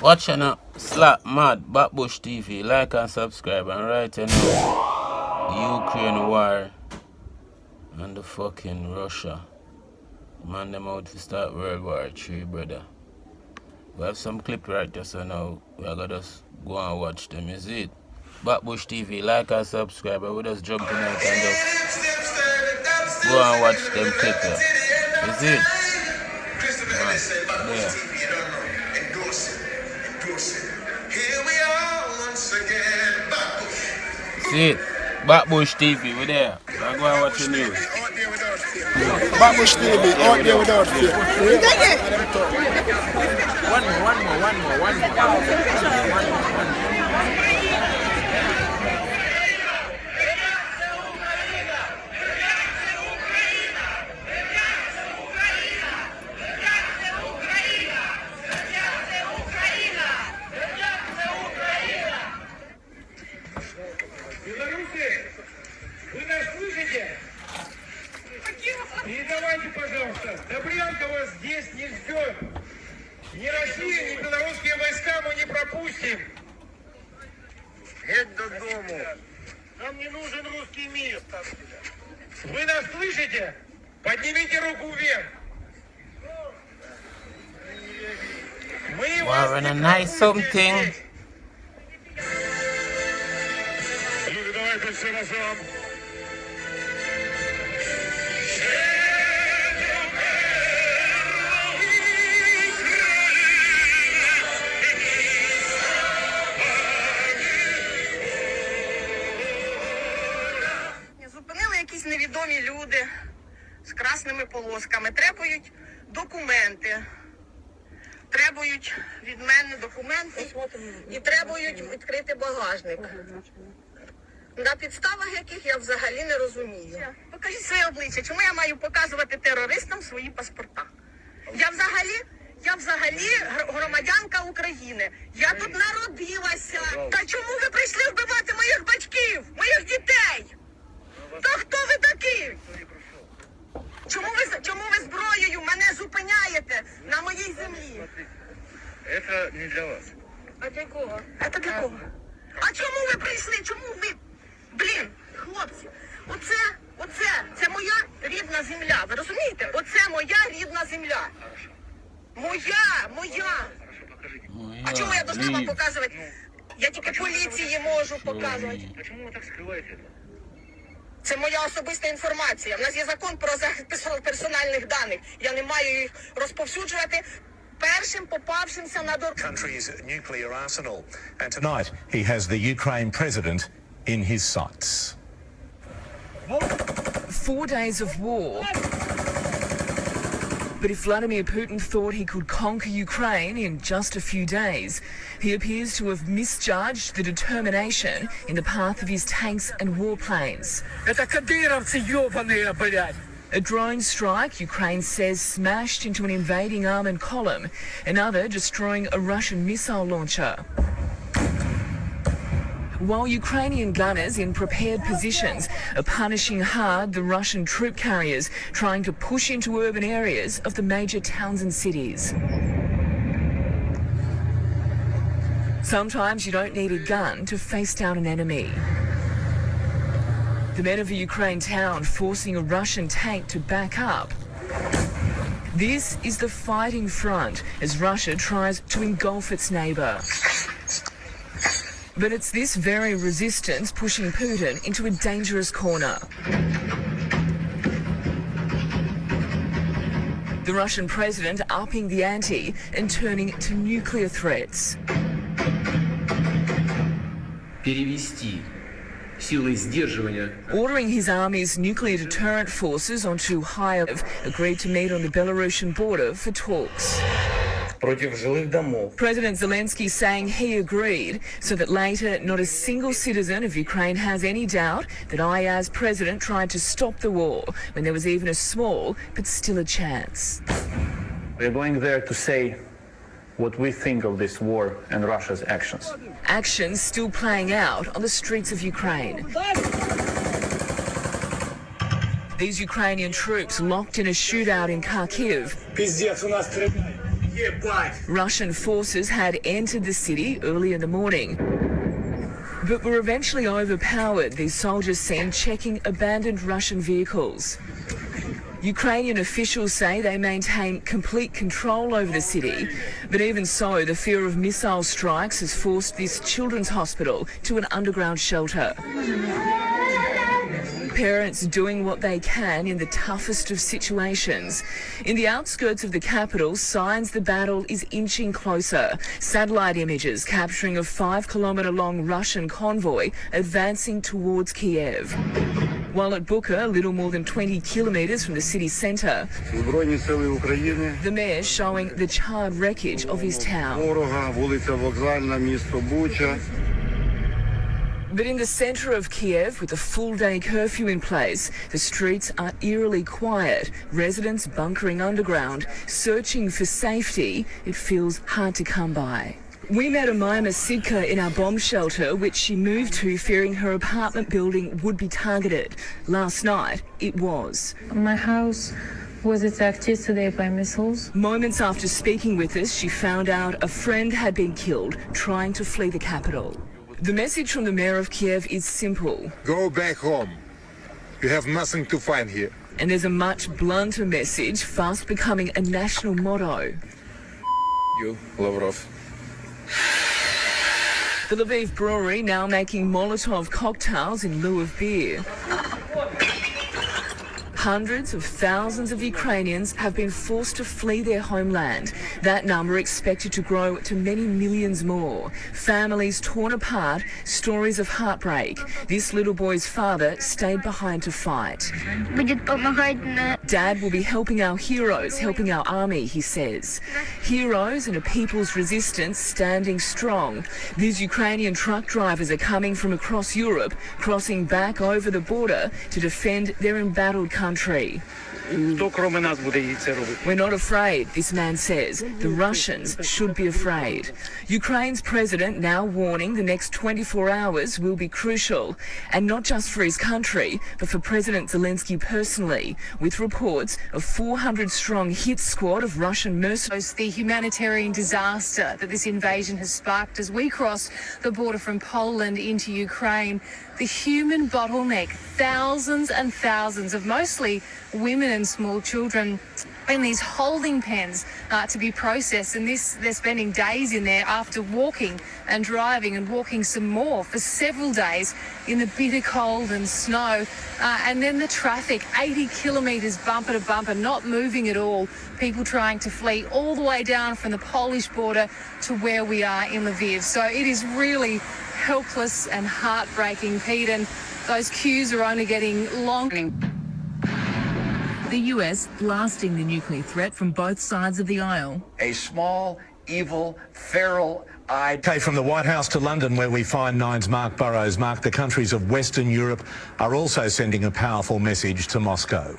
Watch and slap mad Backbush TV, like and subscribe, and right now Ukraine war and the fucking Russia. Man them out to start World War III, brother. We have some clip right there, so now we are gonna just go and watch them, is it? Backbush TV, like and subscribe, and we just jump in and just go and watch them clip there. Is it? Yeah. Here we are once again, Backbush. See it? Backbush TV, we're there. I'm going to watch the news. Backbush TV, out there without fear. One more. Передавайте, пожалуйста, Добрянка вас здесь не ждет. Ни Россия, ни белорусские войска мы не пропустим. Геть до дому. Нам не нужен русский мир. Вы нас слышите? Поднимите руку вверх. Мы вас не something. Люди, давайте все разом. Якісь невідомі люди з красними полосками требують документи. Требують від мене документи і требують відкрити багажник. На підставах яких я взагалі не розумію. Покажіть своє обличчя. Чому я маю показувати терористам свої паспорта? Я взагалі громадянка України. Я тут народилася. Та чому ви прийшли вбивати моїх батьків, моїх дітей? Та хто ви такі? Чому ви зброєю мене зупиняєте на моїй землі? Це не для вас. А для кого? Це для кого? А чому ви прийшли? Чому ви? Блін, хлопці, це моя рідна земля. Ви розумієте? Оце моя рідна земля. Моя. А чому я должна вам показувати? Я тільки поліції можу показувати. А чому ви так скриваєте? Це моя особиста інформація. У нас є закон про захист персональних даних. Я не маю їх розповсюджувати першим попавшимся на дорогу. Country's nuclear arsenal. And tonight he has the Ukraine president in his sights. 4 days of war. But if Vladimir Putin thought he could conquer Ukraine in just a few days, he appears to have misjudged the determination in the path of his tanks and warplanes. A drone strike, Ukraine says, smashed into an invading armoured column, another destroying a Russian missile launcher. While Ukrainian gunners in prepared positions are punishing hard the Russian troop carriers trying to push into urban areas of the major towns and cities. Sometimes you don't need a gun to face down an enemy. The men of a Ukraine town forcing a Russian tank to back up. This is the fighting front as Russia tries to engulf its neighbour. But it's this very resistance pushing Putin into a dangerous corner. The Russian president upping the ante and turning to nuclear threats. Ordering his army's nuclear deterrent forces onto higher agreed to meet on the Belarusian border for talks. President Zelensky saying he agreed so that later not a single citizen of Ukraine has any doubt that I, as president, tried to stop the war when there was even a small but still a chance. We're going there to say what we think of this war and Russia's actions. Actions still playing out on the streets of Ukraine. These Ukrainian troops locked in a shootout in Kharkiv. Russian forces had entered the city early in the morning, but were eventually overpowered, these soldiers seen checking abandoned Russian vehicles. Ukrainian officials say they maintain complete control over the city, but even so, the fear of missile strikes has forced this children's hospital to an underground shelter. Parents doing what they can in the toughest of situations. In the outskirts of the capital, signs the battle is inching closer. Satellite images capturing a 5-kilometre-long Russian convoy advancing towards Kiev. While at Bucha, a little more than 20 kilometres from the city centre, the mayor showing the charred wreckage of his town. But in the centre of Kiev, with a full-day curfew in place, the streets are eerily quiet. Residents bunkering underground, searching for safety. It feels hard to come by. We met Umayma Sidka in our bomb shelter, which she moved to fearing her apartment building would be targeted. Last night, it was. My house was attacked yesterday by missiles. Moments after speaking with us, she found out a friend had been killed trying to flee the capital. The message from the mayor of Kiev is simple. Go back home. You have nothing to find here. And there's a much blunter message fast becoming a national motto. You, Lavrov. The Lviv brewery now making Molotov cocktails in lieu of beer. Hundreds of thousands of Ukrainians have been forced to flee their homeland. That number expected to grow to many millions more. Families torn apart, stories of heartbreak. This little boy's father stayed behind to fight. Dad will be helping our heroes, helping our army, he says. Heroes and a people's resistance standing strong. These Ukrainian truck drivers are coming from across Europe, crossing back over the border to defend their embattled country. We're not afraid, this man says. The Russians should be afraid. Ukraine's president now warning the next 24 hours will be crucial, and not just for his country, but for President Zelensky personally, with reports of 400-strong hit squad of Russian mercenaries. The humanitarian disaster that this invasion has sparked as we cross the border from Poland into Ukraine. The human bottleneck, thousands and thousands of mostly women and small children in these holding pens to be processed, and they're spending days in there after walking and driving and walking some more for several days in the bitter cold and snow, and then the traffic, 80 kilometres bumper to bumper, not moving at all. People trying to flee all the way down from the Polish border to where we are in Lviv. So it is really helpless and heartbreaking, Pete, and those queues are only getting longer. The US blasting the nuclear threat from both sides of the aisle. A small, evil, feral-eyed... Okay, from the White House to London, where we find Nine's Mark Burrows. Mark, the countries of Western Europe are also sending a powerful message to Moscow.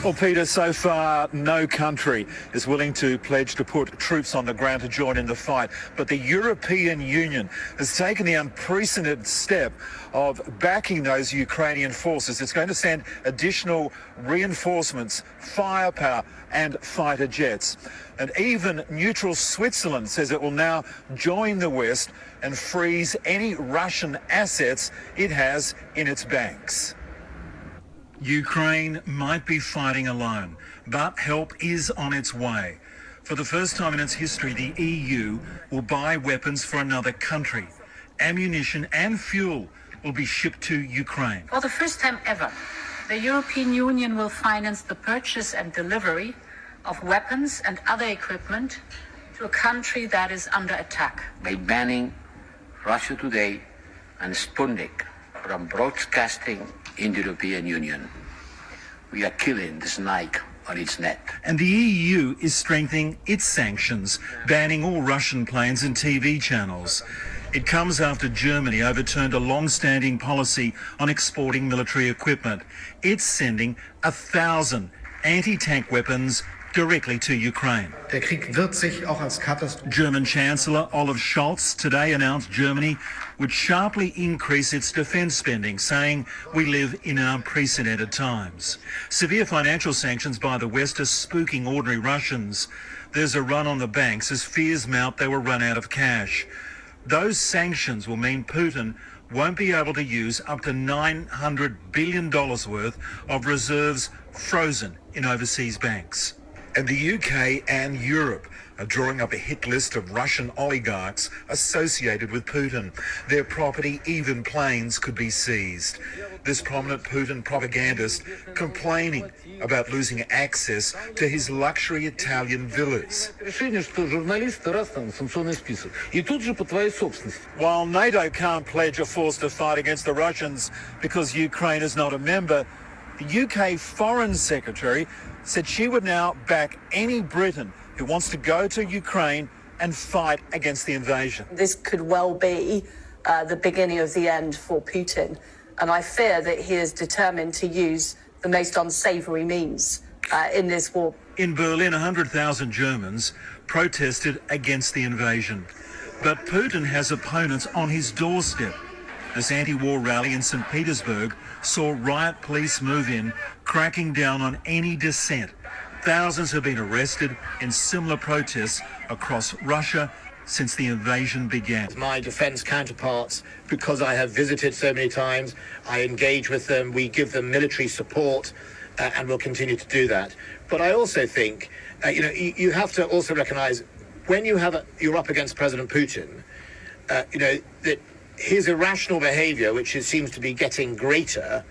Well, Peter, so far no country is willing to pledge to put troops on the ground to join in the fight. But the European Union has taken the unprecedented step of backing those Ukrainian forces. It's going to send additional reinforcements, firepower and fighter jets. And even neutral Switzerland says it will now join the West and freeze any Russian assets it has in its banks. Ukraine might be fighting alone, but help is on its way. For the first time in its history, the EU will buy weapons for another country. Ammunition and fuel will be shipped to Ukraine. For the first time ever, the European Union will finance the purchase and delivery of weapons and other equipment to a country that is under attack. By banning Russia Today and Sputnik from broadcasting in the European Union, we are killing the snake on its net. And the EU is strengthening its sanctions, banning all Russian planes and TV channels. It comes after Germany overturned a long-standing policy on exporting military equipment. It's sending 1,000 anti-tank weapons directly to Ukraine. Der Krieg wird sich auch als Katastrophe. German Chancellor Olaf Scholz today announced Germany would sharply increase its defence spending, saying we live in unprecedented times. Severe financial sanctions by the West are spooking ordinary Russians. There's a run on the banks as fears mount they will run out of cash. Those sanctions will mean Putin won't be able to use up to $900 billion worth of reserves frozen in overseas banks. And the UK and Europe are drawing up a hit list of Russian oligarchs associated with Putin. Their property, even planes, could be seized. This prominent Putin propagandist complaining about losing access to his luxury Italian villas. While NATO can't pledge a force to fight against the Russians because Ukraine is not a member, the UK Foreign Secretary said she would now back any Briton who wants to go to Ukraine and fight against the invasion. This could well be the beginning of the end for Putin. And I fear that he is determined to use the most unsavoury means in this war. In Berlin, 100,000 Germans protested against the invasion. But Putin has opponents on his doorstep. This anti-war rally in St. Petersburg saw riot police move in, cracking down on any dissent. Thousands have been arrested in similar protests across Russia since the invasion began. My defence counterparts, because I have visited so many times, I engage with them, we give them military support, and we'll continue to do that. But I also think, you have to also recognise, when you're up against President Putin, that his irrational behaviour, which seems to be getting greater,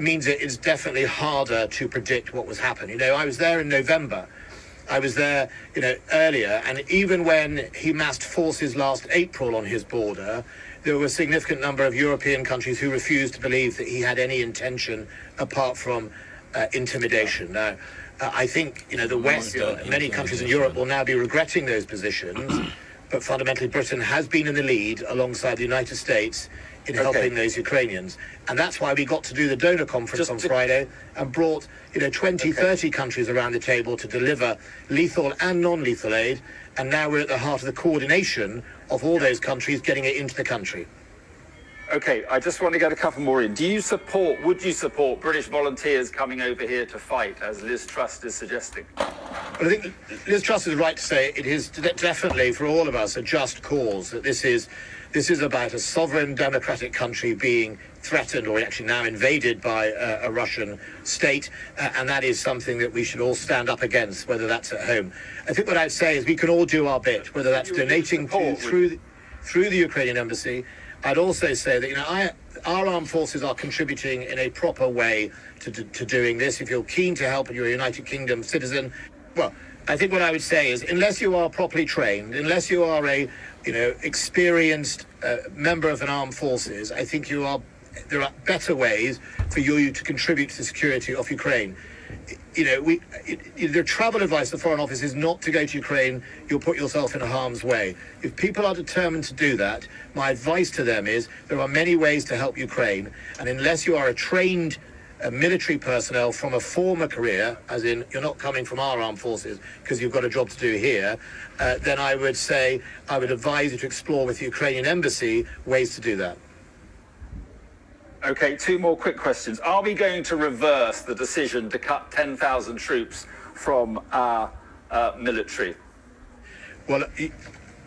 means it is definitely harder to predict what was happening. I was there in November. I was there, earlier, and even when he massed forces last April on his border, there were a significant number of European countries who refused to believe that he had any intention apart from intimidation. Now, I think, the West, many countries in Europe will now be regretting those positions, but fundamentally Britain has been in the lead alongside the United States in helping those Ukrainians. And that's why we got to do the donor conference on Friday and brought 20, 30 countries around the table to deliver lethal and non-lethal aid. And now we're at the heart of the coordination of all those countries getting it into the country. Okay, I just want to get a couple more in. Would you support British volunteers coming over here to fight, as Liz Truss is suggesting? Well, I think Liz Truss is right to say it is definitely, for all of us, a just cause, that this is about a sovereign democratic country being threatened, or actually now invaded, by a Russian state, and that is something that we should all stand up against, whether that's at home. I think what I'd say is we can all do our bit, whether that's donating through the Ukrainian embassy. I'd also say that our armed forces are contributing in a proper way to doing this. If you're keen to help and you're a United Kingdom citizen, well, I think what I would say is, unless you are properly trained, unless you are a experienced member of an armed forces, I think there are better ways for you to contribute to the security of Ukraine. The travel advice of the Foreign Office is not to go to Ukraine. You'll put yourself in harm's way. If people are determined to do that, my advice to them is there are many ways to help Ukraine, and unless you are a trained military personnel from a former career, as in you're not coming from our armed forces because you've got a job to do here, then I would advise you to explore with the Ukrainian embassy ways to do that. Okay, two more quick questions. Are we going to reverse the decision to cut 10,000 troops from our military? Well,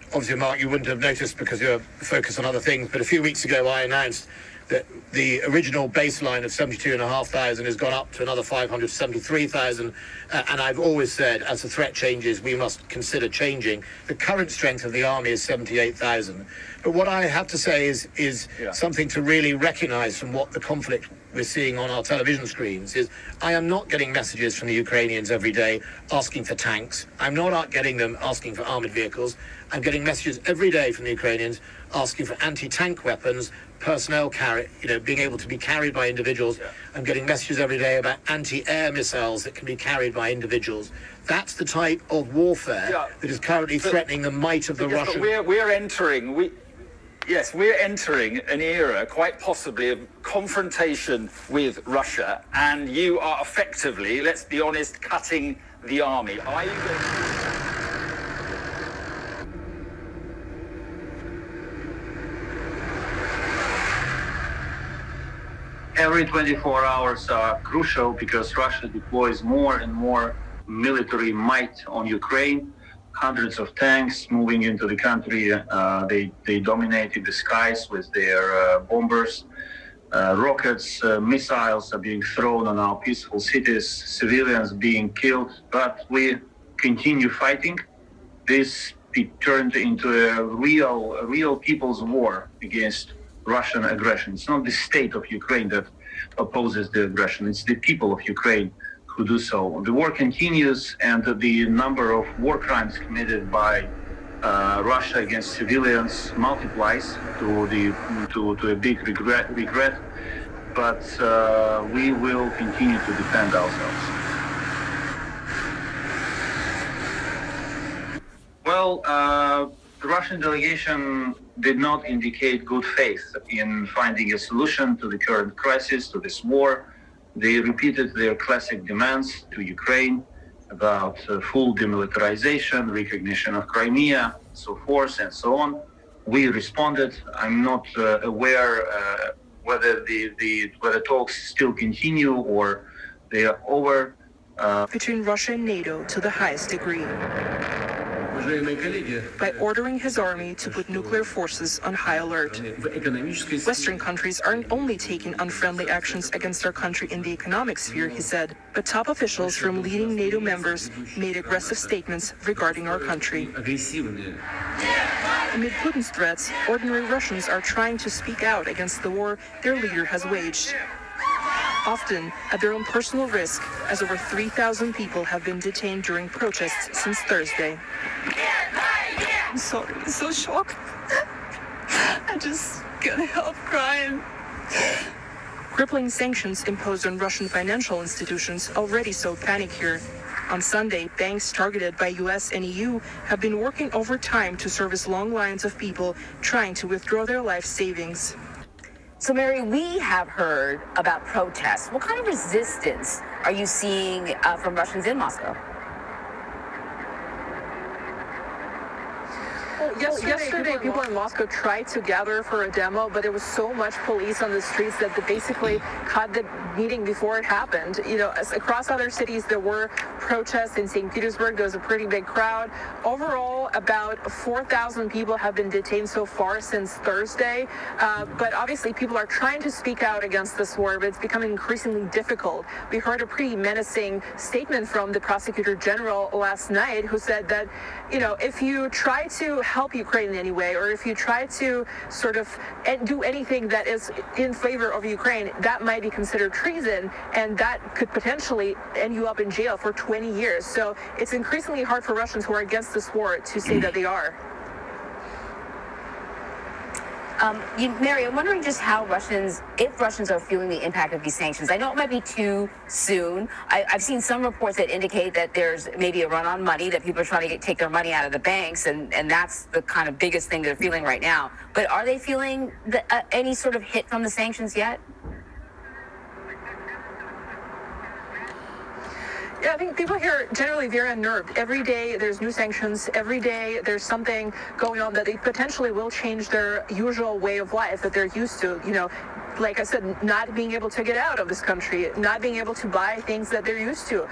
obviously, Mark, you wouldn't have noticed because you're focused on other things, but a few weeks ago I announced that the original baseline of 72,500 has gone up to another 573,000, and I've always said, as the threat changes, we must consider changing. The current strength of the army is 78,000. But what I have to say is something to really recognise from what the conflict we're seeing on our television screens is, I am not getting messages from the Ukrainians every day asking for tanks. I'm not getting them asking for armoured vehicles. I'm getting messages every day from the Ukrainians asking for anti-tank weapons, personnel being able to be carried by individuals. I'm getting messages every day about anti-air missiles that can be carried by individuals. That's the type of warfare that is currently threatening the might of the Russian. We're entering. Yes, we're entering an era, quite possibly, of confrontation with Russia, and you are effectively, let's be honest, cutting the army. Are you going to... Every 24 hours are crucial because Russia deploys more and more military might on Ukraine. Hundreds of tanks moving into the country. They dominated the skies with their bombers. Rockets, missiles are being thrown on our peaceful cities, civilians being killed, but we continue fighting. This turned into a real people's war against Russian aggression. It's not the state of Ukraine that opposes the aggression, it's the people of Ukraine who do so. The war continues, and the number of war crimes committed by Russia against civilians multiplies to a big regret, but we will continue to defend ourselves. Well, the Russian delegation did not indicate good faith in finding a solution to the current crisis, to this war. They repeated their classic demands to Ukraine about full demilitarization, recognition of Crimea, so forth and so on. We responded. I'm not aware whether whether talks still continue or they are over. Between Russia and NATO to the highest degree, by ordering his army to put nuclear forces on high alert. Western countries aren't only taking unfriendly actions against our country in the economic sphere, he said, but top officials from leading NATO members made aggressive statements regarding our country. Amid Putin's threats, ordinary Russians are trying to speak out against the war their leader has waged, often at their own personal risk, as over 3,000 people have been detained during protests since Thursday. I'm sorry, I'm so shocked. I just can't help crying. Crippling sanctions imposed on Russian financial institutions already sowed panic here. On Sunday, banks targeted by US and EU have been working overtime to service long lines of people trying to withdraw their life savings. So, Mary, we have heard about protests. What kind of resistance are you seeing from Russians in Moscow? Yesterday, people in Moscow tried to gather for a demo, but there was so much police on the streets that they basically cut the meeting before it happened. You know, across other cities, there were protests. In St. Petersburg, there was a pretty big crowd. Overall, about 4,000 people have been detained so far since Thursday. But obviously, people are trying to speak out against this war, but it's becoming increasingly difficult. We heard a pretty menacing statement from the prosecutor general last night, who said that, you know, if you try to help Ukraine in any way, or if you try to sort of do anything that is in favor of Ukraine, that might be considered treason, and that could potentially end you up in jail for 20 years. So it's increasingly hard for Russians who are against this war to say that they are. Mary, I'm wondering just how if Russians are feeling the impact of these sanctions. I know it might be too soon. I've seen some reports that indicate that there's maybe a run on money, that people are trying to take their money out of the banks, and that's the kind of biggest thing they're feeling right now. But are they feeling any sort of hit from the sanctions yet? Yeah, I think people here are generally very unnerved. Every day there's new sanctions. Every day there's something going on that they potentially will change their usual way of life that they're used to. You know, like I said, not being able to get out of this country, not being able to buy things that they're used to.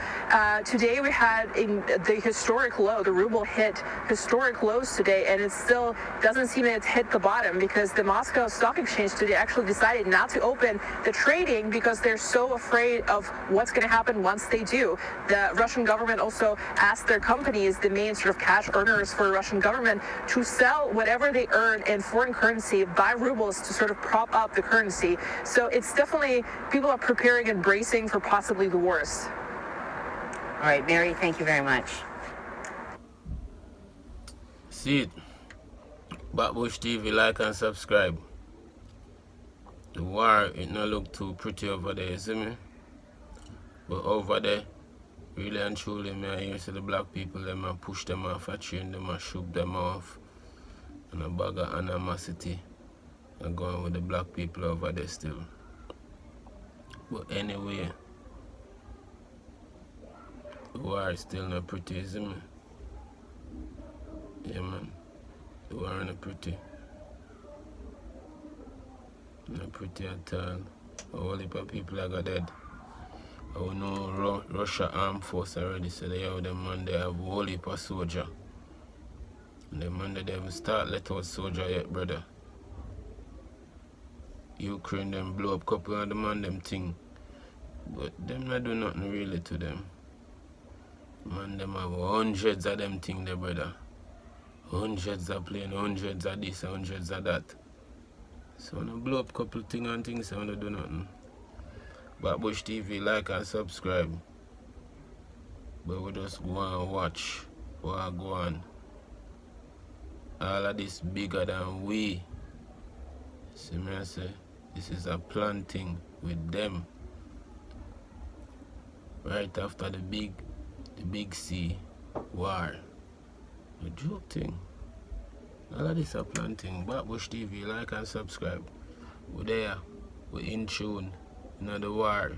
Today we had the historic low. The ruble hit historic lows today, and it still doesn't seem that it's hit the bottom, because the Moscow Stock Exchange today actually decided not to open the trading because they're so afraid of what's going to happen once they do. The Russian government also asked their companies, the main sort of cash earners for the Russian government, to sell whatever they earn in foreign currency, buy rubles to sort of prop up the currency. So it's definitely, people are preparing and bracing for possibly the worst. All right, Mary, thank you very much. See it. Backbush TV, like and subscribe. The war, it not look too pretty over there, you see me? But over there, really and truly, me I hear see the black people, them a push them off, a train them, a shoot them off, and a bag of animosity I'm going with the black people over there still. But anyway, the war is still not pretty, isn't it? Yeah, man. The war not pretty. Not pretty at all. A whole heap of people are got dead. I know Russia armed force already, so they have them man, they have a whole heap of soldier. And them man, they haven't start let out soldier yet, brother. Ukraine them blow up couple of the man them thing. But them not do nothing really to them. Man, them have hundreds of them thing there, brother. Hundreds of plane, hundreds of this, hundreds of that. So when I blow up couple thing and things, so I don't do nothing. Batbush TV, like and subscribe. But we just go and watch what go on. All of this bigger than we. See me I say, this is a planting with them. Right after the big C war. A joke thing. All of this a planting. Batbush TV, like and subscribe. We're there. We're in tune. In the war.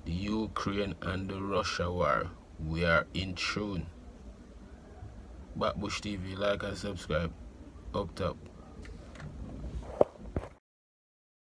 The Ukraine and the Russia war. We are in tune. Batbush TV, like and subscribe. Up top.